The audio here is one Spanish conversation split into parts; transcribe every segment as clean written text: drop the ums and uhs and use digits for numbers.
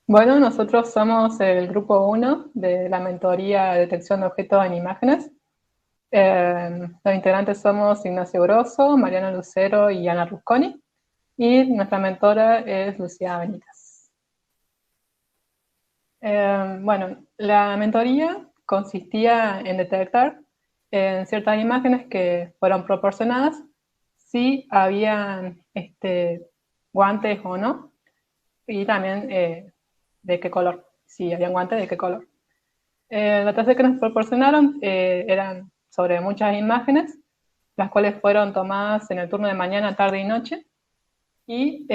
Bueno, nosotros somos el grupo uno de la mentoría de detección de objetos en imágenes. Los integrantes somos Ignacio Grosso, Mariano Lucero y Ana Rusconi. Y nuestra mentora es Lucía Benítez. Bueno, la mentoría consistía en detectar en ciertas imágenes que fueron proporcionadas si habían guantes o no, y también de qué color, si habían guantes, de qué color. Las tasas que nos proporcionaron eran sobre muchas imágenes, las cuales fueron tomadas en el turno de mañana, tarde y noche, y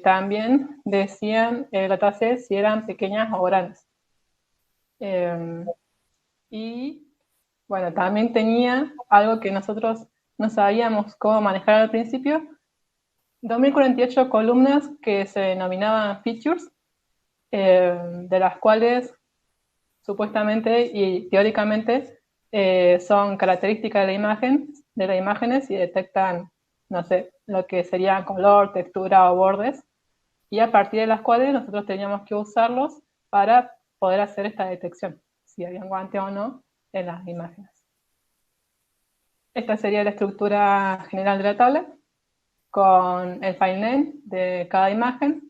también decían la tasa si eran pequeñas o grandes. Y bueno, también tenía algo que nosotros no sabíamos cómo manejar al principio, 2048 columnas que se denominaban features, de las cuales supuestamente y teóricamente son características de las imágenes y detectan, no sé, lo que sería color, textura o bordes, y a partir de las cuales nosotros teníamos que usarlos para poder hacer esta detección, si había un guante o no en las imágenes. Esta sería la estructura general de la tabla, con el file name de cada imagen.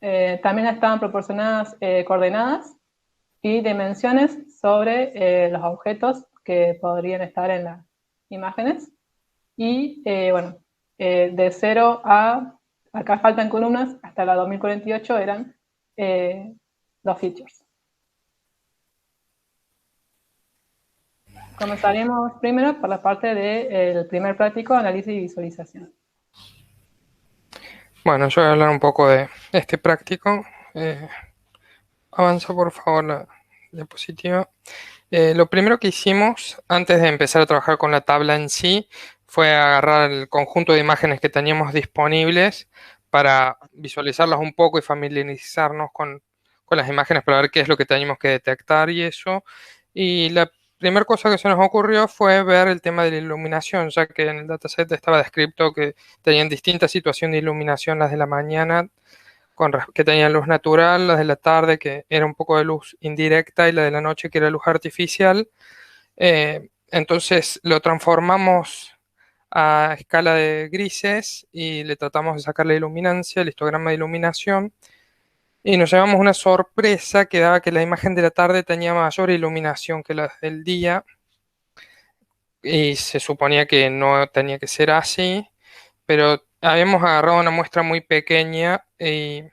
También estaban proporcionadas coordenadas y dimensiones sobre los objetos que podrían estar en las imágenes. Y bueno, de 0 a, acá faltan columnas, hasta la 2048 eran los features. Comenzaremos primero por la parte del primer práctico, análisis y visualización. Bueno, yo voy a hablar un poco de este práctico. Avanza por favor la diapositiva. Lo primero que hicimos antes de empezar a trabajar con la tabla en sí fue agarrar el conjunto de imágenes que teníamos disponibles para visualizarlas un poco y familiarizarnos con las imágenes para ver qué es lo que teníamos que detectar y eso. Y la primera cosa que se nos ocurrió fue ver el tema de la iluminación, ya que en el dataset estaba descrito que tenían distintas situaciones de iluminación, las de la mañana que tenían luz natural, las de la tarde que era un poco de luz indirecta y la de la noche que era luz artificial. Entonces lo transformamos a escala de grises y le tratamos de sacar la iluminancia, el histograma de iluminación, y nos llevamos una sorpresa que daba que la imagen de la tarde tenía mayor iluminación que la del día, y se suponía que no tenía que ser así, pero habíamos agarrado una muestra muy pequeña y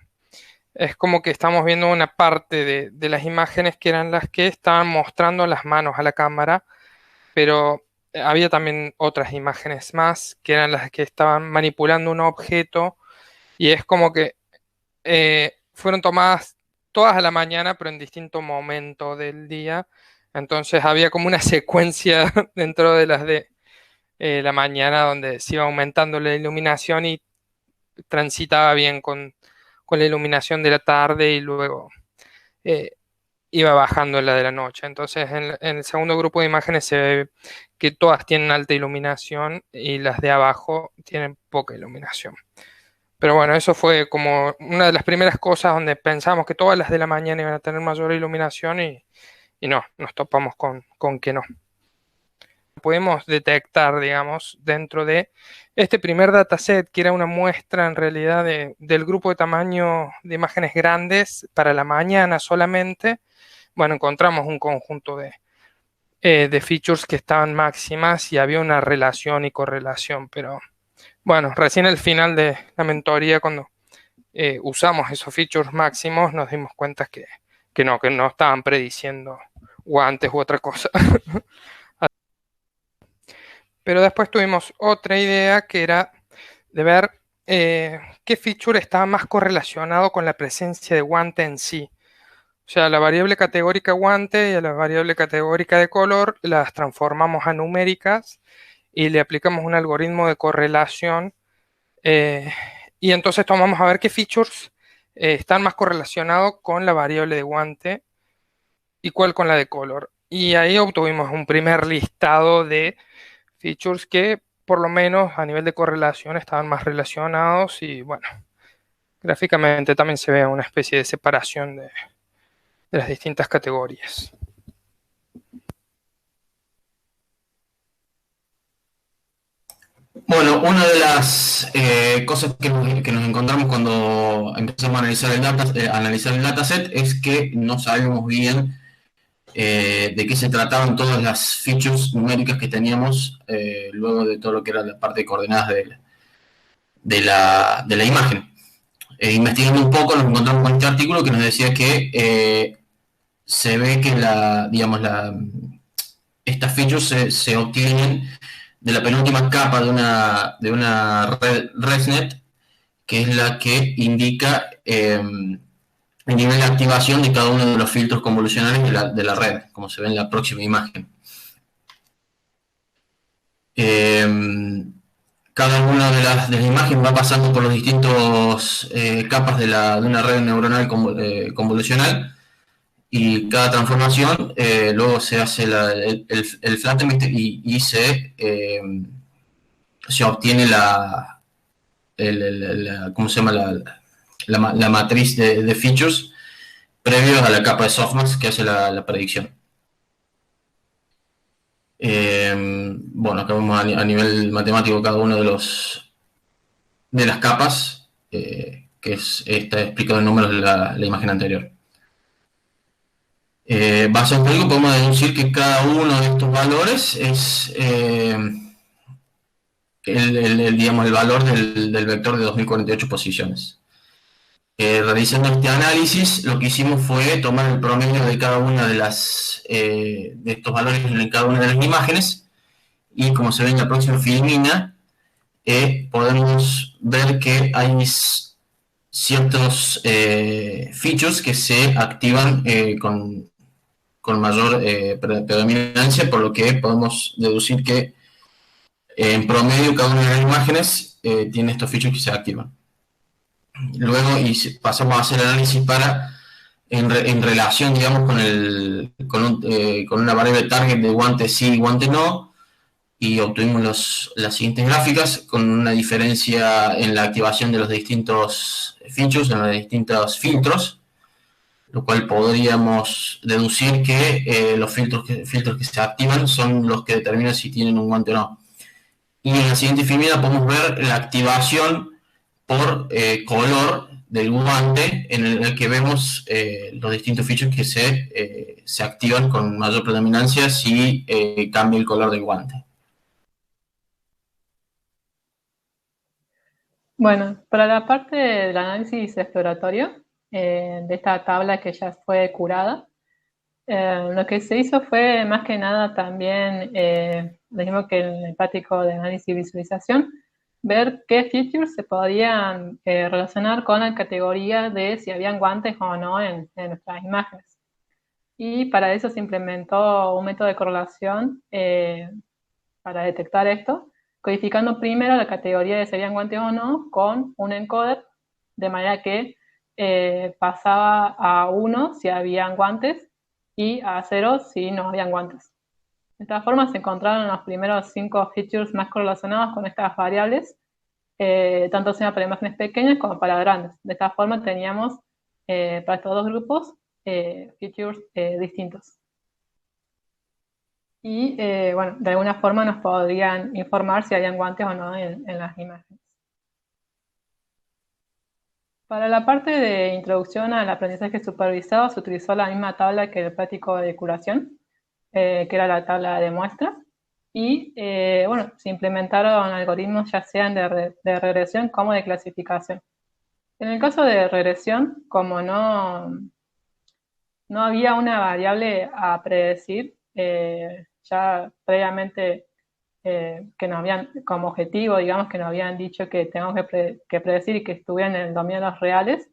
es como que estamos viendo una parte de las imágenes que eran las que estaban mostrando las manos a la cámara, pero había también otras imágenes más que eran las que estaban manipulando un objeto, y es como que fueron tomadas todas a la mañana, pero en distinto momento del día. Entonces había como una secuencia dentro de las de la mañana donde se iba aumentando la iluminación y transitaba bien con la iluminación de la tarde, y luego eh, iba bajando en la de la noche. Entonces, en el segundo grupo de imágenes se ve que todas tienen alta iluminación y las de abajo tienen poca iluminación. Pero bueno, eso fue como una de las primeras cosas donde pensamos que todas las de la mañana iban a tener mayor iluminación, y no, nos topamos con que no. Podemos detectar, digamos, dentro de este primer dataset, que era una muestra en realidad del grupo de tamaño de imágenes grandes para la mañana solamente. Bueno, encontramos un conjunto de features que estaban máximas y había una relación y correlación, pero bueno, recién al final de la mentoría, cuando usamos esos features máximos, nos dimos cuenta que no estaban prediciendo guantes u otra cosa. Pero después tuvimos otra idea que era de ver qué feature estaba más correlacionado con la presencia de guante en sí. O sea, la variable categórica guante y a la variable categórica de color las transformamos a numéricas y le aplicamos un algoritmo de correlación, eh, y entonces tomamos a ver qué features están más correlacionados con la variable de guante y cuál con la de color. Y ahí obtuvimos un primer listado de features que por lo menos a nivel de correlación estaban más relacionados, y bueno, Gráficamente también se ve una especie de separación de las distintas categorías. Bueno, una de las cosas que nos encontramos cuando empezamos a analizar el dataset es que no sabemos bien de qué se trataban todas las features numéricas que teníamos luego de todo lo que era la parte de coordenadas de la imagen. Investigando un poco nos encontramos con este artículo que nos decía que se ve que estas features se obtienen de la penúltima capa de una red ResNet, que es la que indica el nivel de activación de cada uno de los filtros convolucionales de la red, como se ve en la próxima imagen. Cada una de las imágenes va pasando por los distintos capas de una red neuronal convolucional, y cada transformación luego se hace el flattening y se obtiene ¿cómo se llama? La matriz de features previos a la capa de softmax que hace la predicción. Bueno, acá vemos a nivel matemático cada uno de las capas, que está explicado en números de la imagen anterior. Basado en código podemos deducir que cada uno de estos valores es digamos, el valor del vector de 2048 posiciones. Realizando este análisis, lo que hicimos fue tomar el promedio de cada una de estos valores en cada una de las imágenes, y como se ve en la próxima filmina, podemos ver que hay ciertos features que se activan con mayor predominancia, por lo que podemos deducir que en promedio cada una de las imágenes tiene estos features que se activan. Luego pasamos a hacer análisis en relación, digamos, con una variable target de guante sí y guante no, y obtuvimos las siguientes gráficas con una diferencia en la activación de los distintos features, en los distintos filtros, lo cual podríamos deducir que los filtros que se activan son los que determinan si tienen un guante o no. Y en la siguiente filmina podemos ver la activación por color del guante, en el que vemos los distintos features que se activan con mayor predominancia si cambia el color del guante. Bueno, para la parte del análisis exploratorio de esta tabla que ya fue curada, lo que se hizo fue más que nada también, lo mismo que el práctico de análisis y visualización, ver qué features se podían relacionar con la categoría de si habían guantes o no en nuestras imágenes. Y para eso se implementó un método de correlación para detectar esto, codificando primero la categoría de si habían guantes o no con un encoder, de manera que pasaba a 1 si habían guantes y a 0 si no habían guantes. De esta forma se encontraron los primeros 5 features más correlacionados con estas variables, tanto sea para imágenes pequeñas como para grandes. De esta forma teníamos para estos dos grupos features distintos. Y bueno, de alguna forma nos podrían informar si habían guantes o no en las imágenes. Para la parte de introducción al aprendizaje supervisado se utilizó la misma tabla que el práctico de curación, que era la tabla de muestra, y bueno, se implementaron algoritmos ya sean de regresión como de clasificación. En el caso de regresión, como no había una variable a predecir, ya previamente que nos habían, como objetivo, digamos, que nos habían dicho que tenemos que predecir y que estuvieran en el dominio de los reales,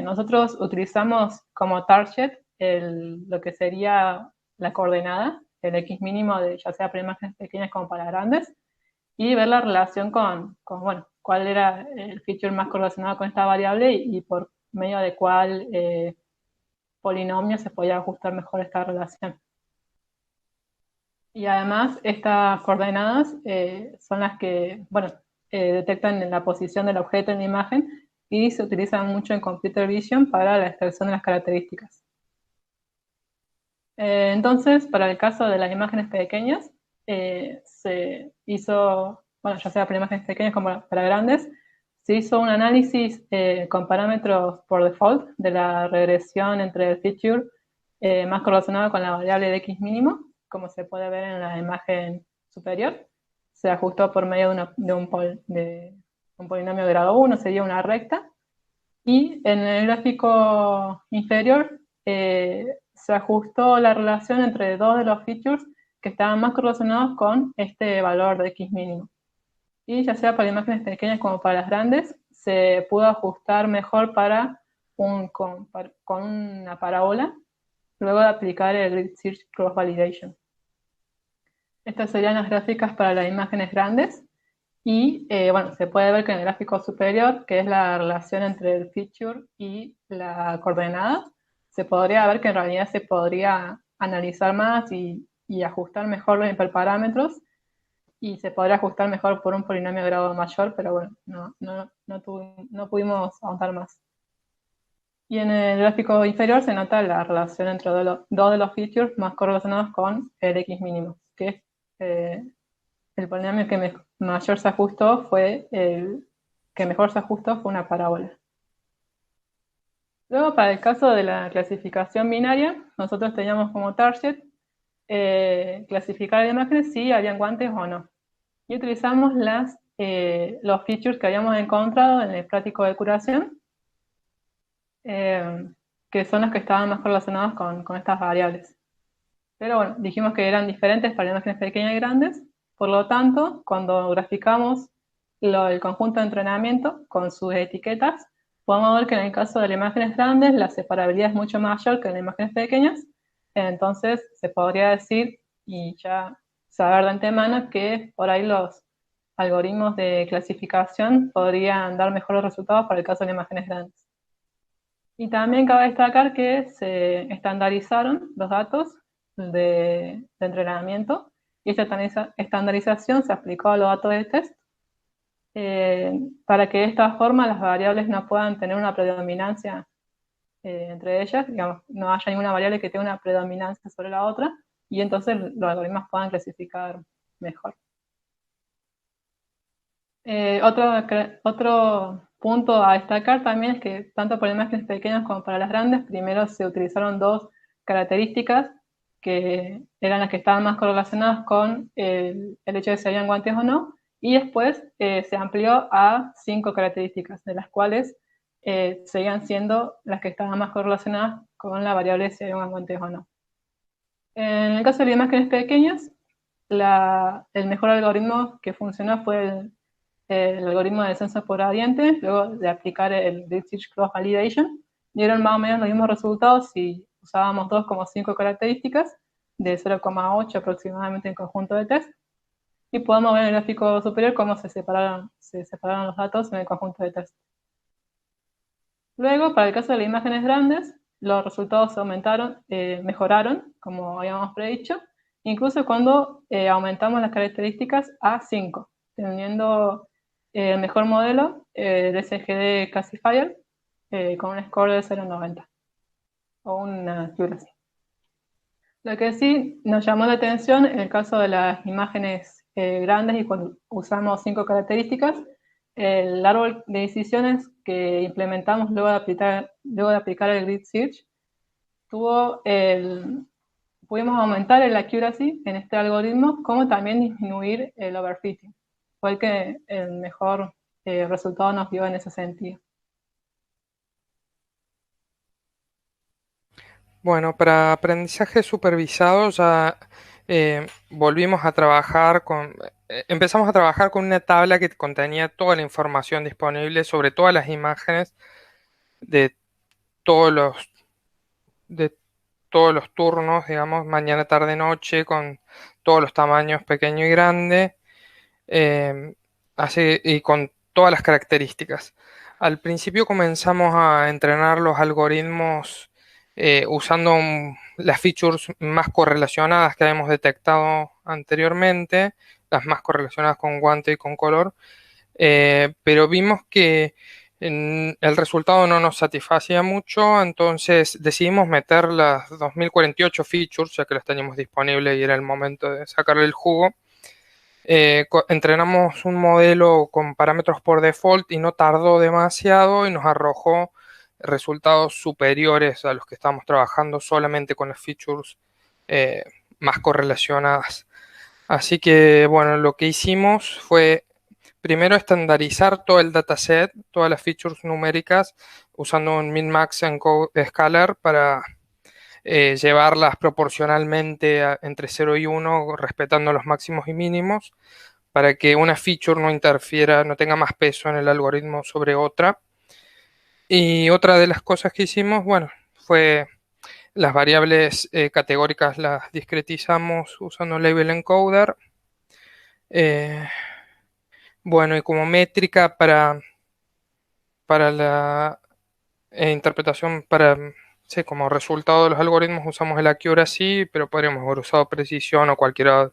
nosotros utilizamos como target lo que sería la coordenada, el X mínimo, ya sea para imágenes pequeñas como para grandes, y ver la relación bueno, cuál era el feature más correlacionado con esta variable y por medio de cuál polinomio se podía ajustar mejor esta relación. Y además, estas coordenadas son las que, bueno, detectan la posición del objeto en la imagen y se utilizan mucho en Computer Vision para la extracción de las características. Entonces, para el caso de las imágenes pequeñas, se hizo, bueno, ya sea para imágenes pequeñas como para grandes, se hizo un análisis con parámetros por default de la regresión entre el feature más correlacionado con la variable de x mínimo, como se puede ver en la imagen superior. Se ajustó por medio de un polinomio de grado 1, sería una recta. Y en el gráfico inferior se ajustó la relación entre dos de los features que estaban más correlacionados con este valor de x mínimo. Y ya sea para imágenes pequeñas como para las grandes, se pudo ajustar mejor con una parábola, luego de aplicar el Grid Search Cross Validation. Estas serían las gráficas para las imágenes grandes. Y bueno, se puede ver que en el gráfico superior, que es la relación entre el feature y la coordenada, se podría ver que en realidad se podría analizar más y ajustar mejor los hiperparámetros, y se podría ajustar mejor por un polinomio de grado mayor, pero bueno, no pudimos avanzar más. Y en el gráfico inferior se nota la relación entre dos de los features más correlacionados con el x mínimo, que es el polinomio que mayor se ajustó fue el que mejor se ajustó fue una parábola. Luego, para el caso de la clasificación binaria, nosotros teníamos como target clasificar las imágenes si habían guantes o no. Y utilizamos los features que habíamos encontrado en el práctico de curación, que son los que estaban más relacionados con estas variables. Pero bueno, dijimos que eran diferentes para imágenes pequeñas y grandes. Por lo tanto, cuando graficamos el conjunto de entrenamiento con sus etiquetas, podemos ver que en el caso de las imágenes grandes la separabilidad es mucho mayor que en las imágenes pequeñas. Entonces se podría decir, y ya saber de antemano, que por ahí los algoritmos de clasificación podrían dar mejores resultados para el caso de las imágenes grandes. Y también cabe destacar que se estandarizaron los datos de entrenamiento, y esta estandarización se aplicó a los datos de test para que de esta forma las variables no puedan tener una predominancia entre ellas, digamos, no haya ninguna variable que tenga una predominancia sobre la otra, y entonces los algoritmos puedan clasificar mejor. Otro punto a destacar también es que tanto para imágenes pequeñas como para las grandes, primero se utilizaron dos características que eran las que estaban más correlacionadas con el hecho de si habían guantes o no, y después se amplió a 5 características, de las cuales seguían siendo las que estaban más correlacionadas con la variable si habían guantes o no. En el caso de las imágenes pequeñas, el mejor algoritmo que funcionó fue el algoritmo de descenso por gradiente, luego de aplicar el Grid Search Cross Validation, dieron más o menos los mismos resultados si usábamos 2,5 características, de 0,8 aproximadamente en conjunto de test, y podemos ver en el gráfico superior cómo se separaron los datos en el conjunto de test. Luego, para el caso de las imágenes grandes, los resultados mejoraron, como habíamos predicho, incluso cuando aumentamos las características a 5, teniendo el mejor modelo, el SGD Classifier, con un score de 0,90, o una accuracy. Lo que sí nos llamó la atención en el caso de las imágenes grandes y cuando usamos 5 características, el árbol de decisiones que implementamos luego de aplicar el Grid Search, pudimos aumentar el accuracy en este algoritmo, como también disminuir el overfitting. Fue el que el mejor resultado nos dio en ese sentido. Bueno, para aprendizaje supervisado ya volvimos a trabajar empezamos a trabajar con una tabla que contenía toda la información disponible sobre todas las imágenes de todos de todos los turnos, digamos, mañana, tarde, noche, con todos los tamaños pequeño y grande, así, y con todas las características. Al principio comenzamos a entrenar los algoritmos usando las features más correlacionadas que habíamos detectado anteriormente, las más correlacionadas con guante y con color, pero vimos que El resultado no nos satisfacía mucho, entonces decidimos meter las 2048 features, ya que las teníamos disponibles y era el momento de sacarle el jugo. Entrenamos un modelo con parámetros por default y no tardó demasiado y nos arrojó resultados superiores a los que estábamos trabajando solamente con las features más correlacionadas. Así que, bueno, lo que hicimos fue primero estandarizar todo el dataset, todas las features numéricas, usando un min-max encode scalar para llevarlas proporcionalmente entre 0 y 1, respetando los máximos y mínimos, para que una feature no interfiera, no tenga más peso en el algoritmo sobre otra. Y otra de las cosas que hicimos, bueno, fue las variables categóricas las discretizamos usando label encoder. Bueno, y como métrica para la interpretación, sí, como resultado de los algoritmos usamos el accuracy, pero podríamos haber usado precisión o cualquiera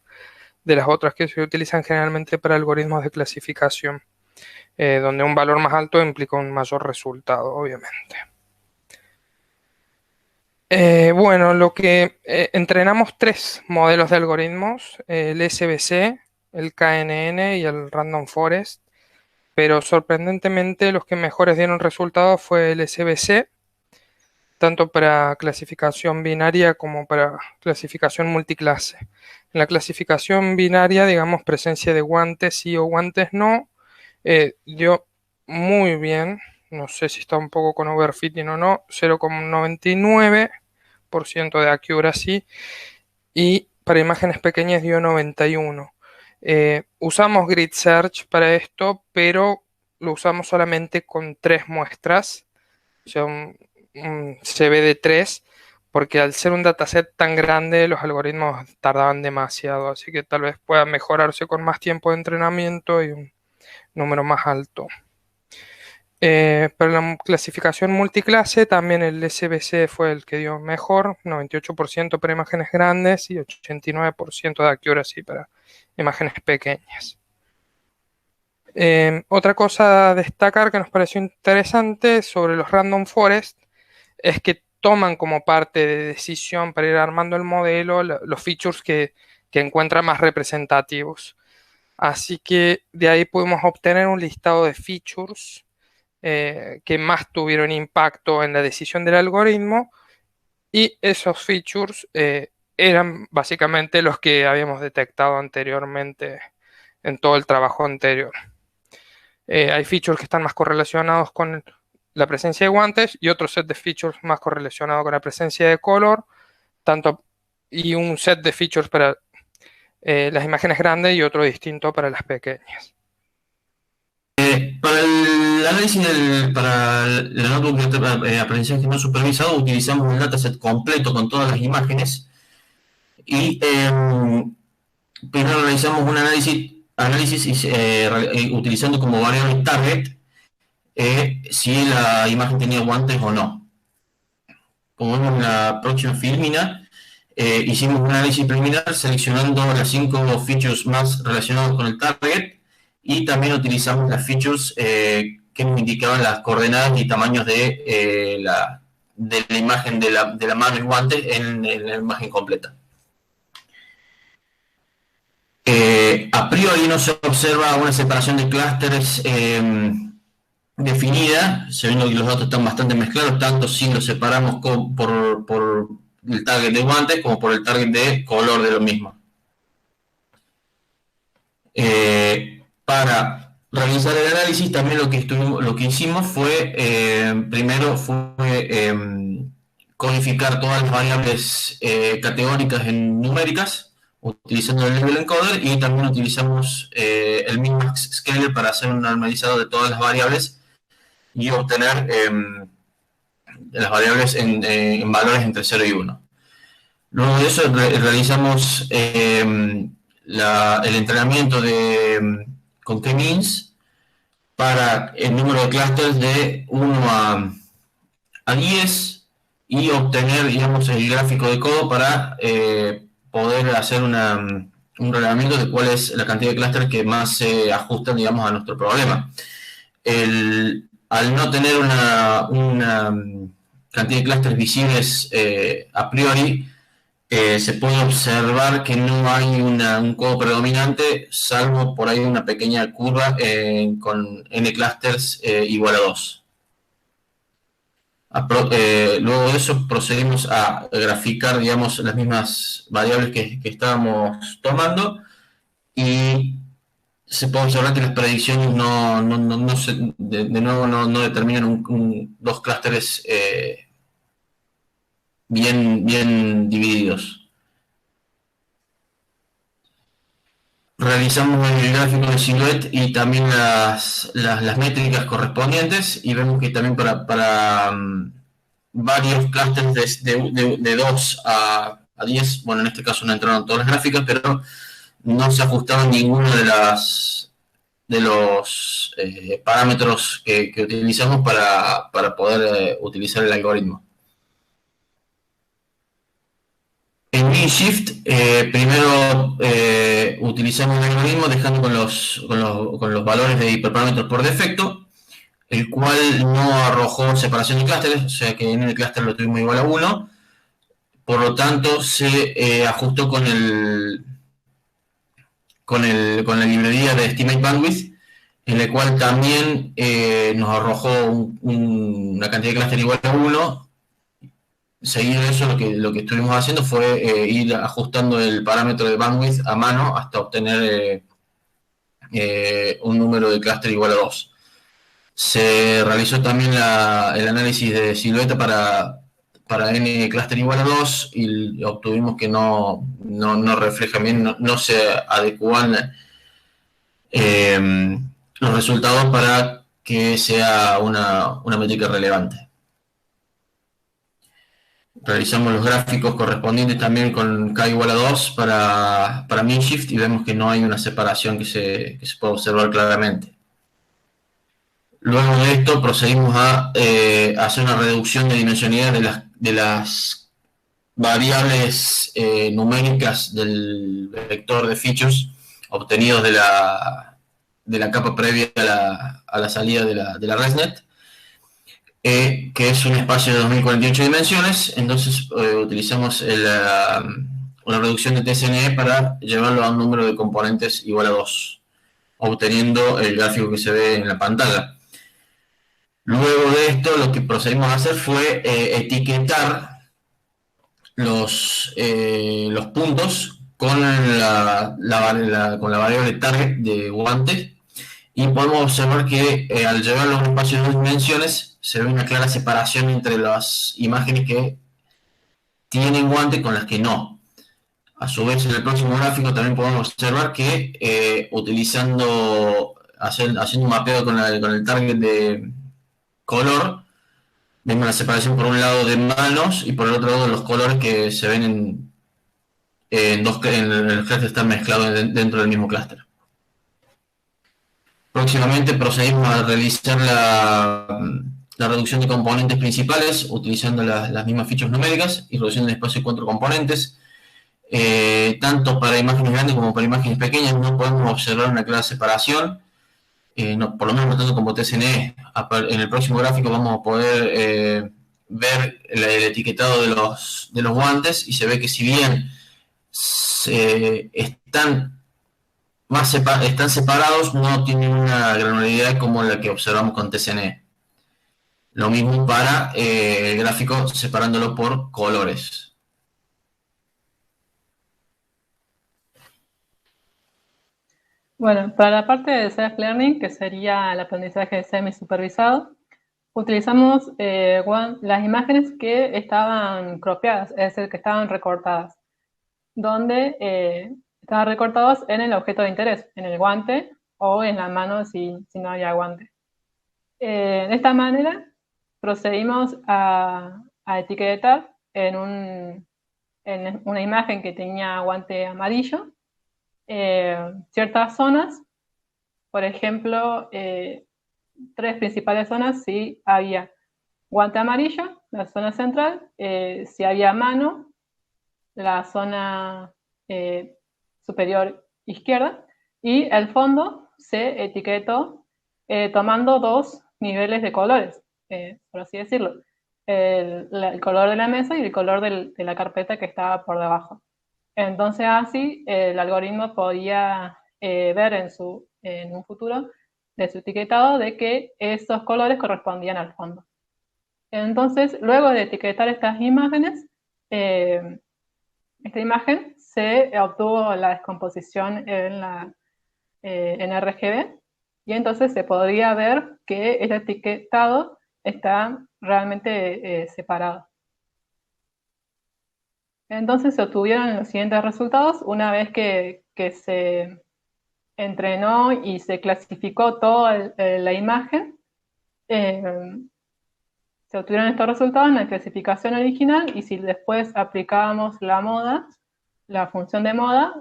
de las otras que se utilizan generalmente para algoritmos de clasificación, donde un valor más alto implica un mayor resultado, obviamente. Bueno, lo que entrenamos 3 modelos de algoritmos, el SBC, el KNN y el Random Forest, pero sorprendentemente los que mejores dieron resultados fue el SBC, tanto para clasificación binaria como para clasificación multiclase. En la clasificación binaria, digamos, presencia de guantes sí o guantes no, dio muy bien, no sé si está un poco con overfitting o no, 0,99% de accuracy, y para imágenes pequeñas dio 91. Usamos grid search para esto, pero lo usamos solamente con 3 muestras, o sea, un CB de 3, porque al ser un dataset tan grande los algoritmos tardaban demasiado, así que tal vez pueda mejorarse con más tiempo de entrenamiento y un número más alto. Para la clasificación multiclase también el SBC fue el que dio mejor, 98% para imágenes grandes y 89% de accuracy para imágenes pequeñas. Otra cosa a destacar que nos pareció interesante sobre los Random Forest es que toman como parte de decisión para ir armando el modelo los features que encuentran más representativos. Así que de ahí pudimos obtener un listado de features que más tuvieron impacto en la decisión del algoritmo, y esos features eran básicamente los que habíamos detectado anteriormente en todo el trabajo anterior. Hay features que están más correlacionados con la presencia de guantes y otro set de features más correlacionado con la presencia de color, y un set de features para las imágenes grandes y otro distinto para las pequeñas. Para el análisis para la notebook de aprendizaje no supervisado utilizamos un dataset completo con todas las imágenes y primero realizamos un análisis utilizando como variable target si la imagen tenía guantes o no. Como vemos en la próxima filmina, hicimos un análisis preliminar seleccionando las 5 features más relacionadas con el target, y también utilizamos las features que nos indicaban las coordenadas y tamaños de la imagen de la mano y guantes en la imagen completa. A priori no se observa una separación de clústeres definida, sabiendo que los datos están bastante mezclados, tanto si los separamos por el target de guantes como por el target de color de lo mismo. Para realizar el análisis también lo que hicimos fue primero codificar todas las variables categóricas en numéricas utilizando el label encoder, y también utilizamos el min-max scaler para hacer un normalizado de todas las variables y obtener las variables en valores entre 0 y 1. Luego de eso realizamos el entrenamiento con k-means para el número de clústeres de 1 a 10 y obtener, digamos, el gráfico de codo para poder hacer un relevamiento de cuál es la cantidad de clústeres que más se ajustan, digamos, a nuestro problema. al no tener una cantidad de clústeres visibles a priori, se puede observar que no hay un codo predominante, salvo por ahí una pequeña curva con n clusters igual a 2. Luego de eso procedimos a graficar, digamos, las mismas variables que estábamos tomando, y se puede observar que las predicciones de nuevo no determinan dos clústeres bien divididos. Realizamos el gráfico de Silhouette y también las métricas correspondientes, y vemos que también para varios clústeres de 2 a 10, bueno, en este caso no entraron todas las gráficas, pero no se ajustaban ninguno de los parámetros que utilizamos para poder utilizar el algoritmo. En Minshift, primero utilizamos el algoritmo dejando con los valores de hiperparámetros por defecto, el cual no arrojó separación de clústeres, o sea que en el clúster lo tuvimos igual a 1, por lo tanto se ajustó con la librería de Estimate Bandwidth, en el cual también nos arrojó una cantidad de clúster igual a 1. Seguido de eso, lo que estuvimos haciendo fue ir ajustando el parámetro de bandwidth a mano hasta obtener un número de clúster igual a 2. Se realizó también el análisis de silueta para n clúster igual a 2 y obtuvimos que no refleja bien, no se adecuan los resultados para que sea una métrica relevante. Realizamos los gráficos correspondientes también con k igual a 2 para Minshift, y vemos que no hay una separación que se pueda observar claramente. Luego de esto procedimos a hacer una reducción de dimensionalidad de las variables numéricas del vector de features obtenidos de la capa previa a la salida de la ResNet, que es un espacio de 2048 dimensiones. Entonces utilizamos una reducción de TSNE para llevarlo a un número de componentes igual a 2, obteniendo el gráfico que se ve en la pantalla. Luego de esto, lo que procedimos a hacer fue etiquetar los puntos con la variable target de guante, y podemos observar que al llevarlo a un espacio de 2 dimensiones se ve una clara separación entre las imágenes que tienen guante con las que no. A su vez, en el próximo gráfico también podemos observar que haciendo un mapeo con el target de color, vemos la separación por un lado de manos y por el otro lado los colores que se ven en el clúster están mezclados dentro del mismo clúster. Próximamente procedimos a realizar la reducción de componentes principales utilizando las mismas fichas numéricas y reduciendo el espacio de 4 componentes. Tanto para imágenes grandes como para imágenes pequeñas no podemos observar una clara separación, por lo menos no tanto como TSNE. En el próximo gráfico vamos a poder ver el etiquetado de los guantes, y se ve que si bien están separados, no tienen una granularidad como la que observamos con TSNE. Lo mismo para el gráfico separándolo por colores. Bueno, para la parte de self-learning, que sería el aprendizaje semi-supervisado, utilizamos las imágenes que estaban cropeadas, es decir, que estaban recortadas, donde estaban recortados en el objeto de interés, en el guante o en la mano si no había guante. De esta manera procedimos a etiquetar en una imagen que tenía guante amarillo ciertas zonas, por ejemplo, 3 principales zonas si había guante amarillo, la zona central, si había mano, la zona superior izquierda, y el fondo se etiquetó tomando 2 niveles de colores, por así decirlo. El color de la mesa y el color de la carpeta que estaba por debajo. Entonces así el algoritmo podía ver en un futuro de su etiquetado de que esos colores correspondían al fondo. Entonces, luego de etiquetar estas imágenes, esta imagen se obtuvo la descomposición en RGB y entonces se podría ver que el etiquetado está realmente separado. Entonces se obtuvieron los siguientes resultados una vez que se entrenó y se clasificó toda la imagen. Se obtuvieron estos resultados en la clasificación original y si después aplicábamos la función de moda,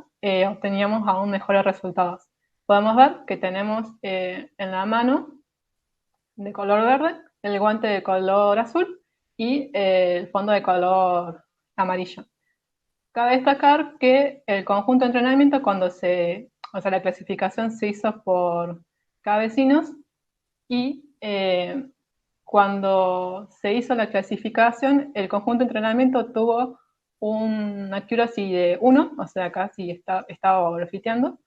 obteníamos aún mejores resultados. Podemos ver que tenemos en la mano de color verde, el guante de color azul y el fondo de color amarillo. Cabe destacar que el conjunto de entrenamiento, la clasificación se hizo por cada vecinos y cuando se hizo la clasificación, el conjunto de entrenamiento tuvo una accuracy de 1, o sea, casi estaba overfiteando.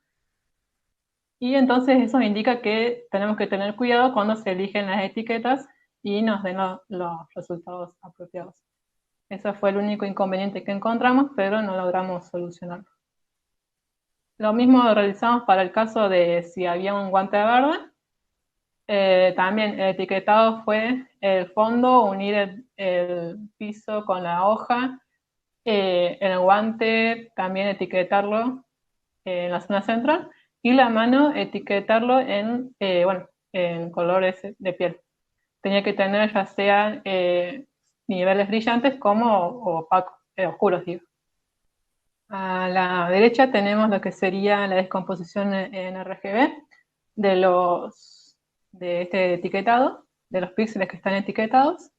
Y entonces eso indica que tenemos que tener cuidado cuando se eligen las etiquetas y nos den los resultados apropiados. Ese fue el único inconveniente que encontramos, pero no logramos solucionarlo. Lo mismo realizamos para el caso de si había un guante verde. También el etiquetado fue el fondo, unir el piso con la hoja, el guante también etiquetarlo en la zona central y la mano etiquetarlo en colores de piel. Tenía que tener ya sea niveles brillantes como opacos, oscuros, digo. A la derecha tenemos lo que sería la descomposición en RGB de este etiquetado, de los píxeles que están etiquetados,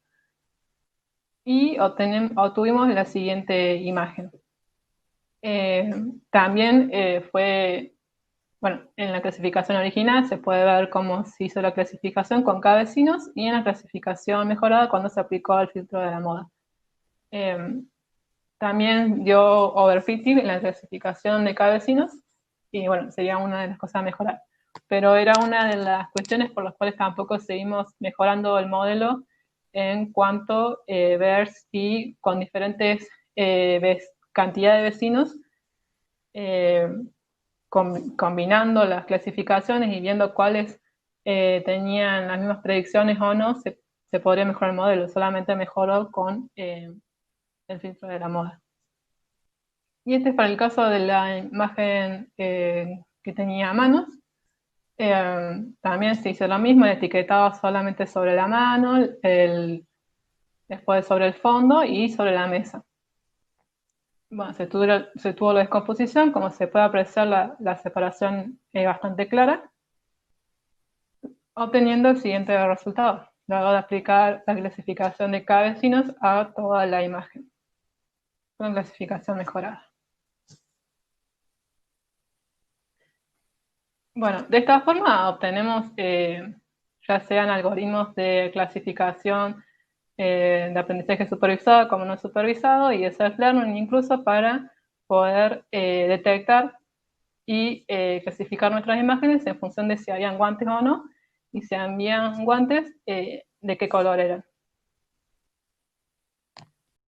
y obtuvimos la siguiente imagen. También en la clasificación original se puede ver cómo se hizo la clasificación con cada vecino y en la clasificación mejorada cuando se aplicó el filtro de la moda. También dio overfitting en la clasificación de cada vecino y sería una de las cosas a mejorar. Pero era una de las cuestiones por las cuales tampoco seguimos mejorando el modelo en cuanto a ver si con diferentes cantidades de vecinos, combinando las clasificaciones y viendo cuáles tenían las mismas predicciones o no, se podría mejorar el modelo. Solamente mejoró con el filtro de la moda. Y este es para el caso de la imagen que tenía manos. También se hizo lo mismo, el etiquetado solamente sobre la mano, después sobre el fondo y sobre la mesa. Bueno, se tuvo la descomposición, como se puede apreciar la separación es bastante clara, obteniendo el siguiente resultado, luego de aplicar la clasificación de cada vecino a toda la imagen. Una clasificación mejorada. Bueno, de esta forma obtenemos ya sean algoritmos de clasificación de aprendizaje supervisado como no supervisado y de self-learning incluso para poder detectar y clasificar nuestras imágenes en función de si habían guantes o no y si habían guantes, de qué color eran.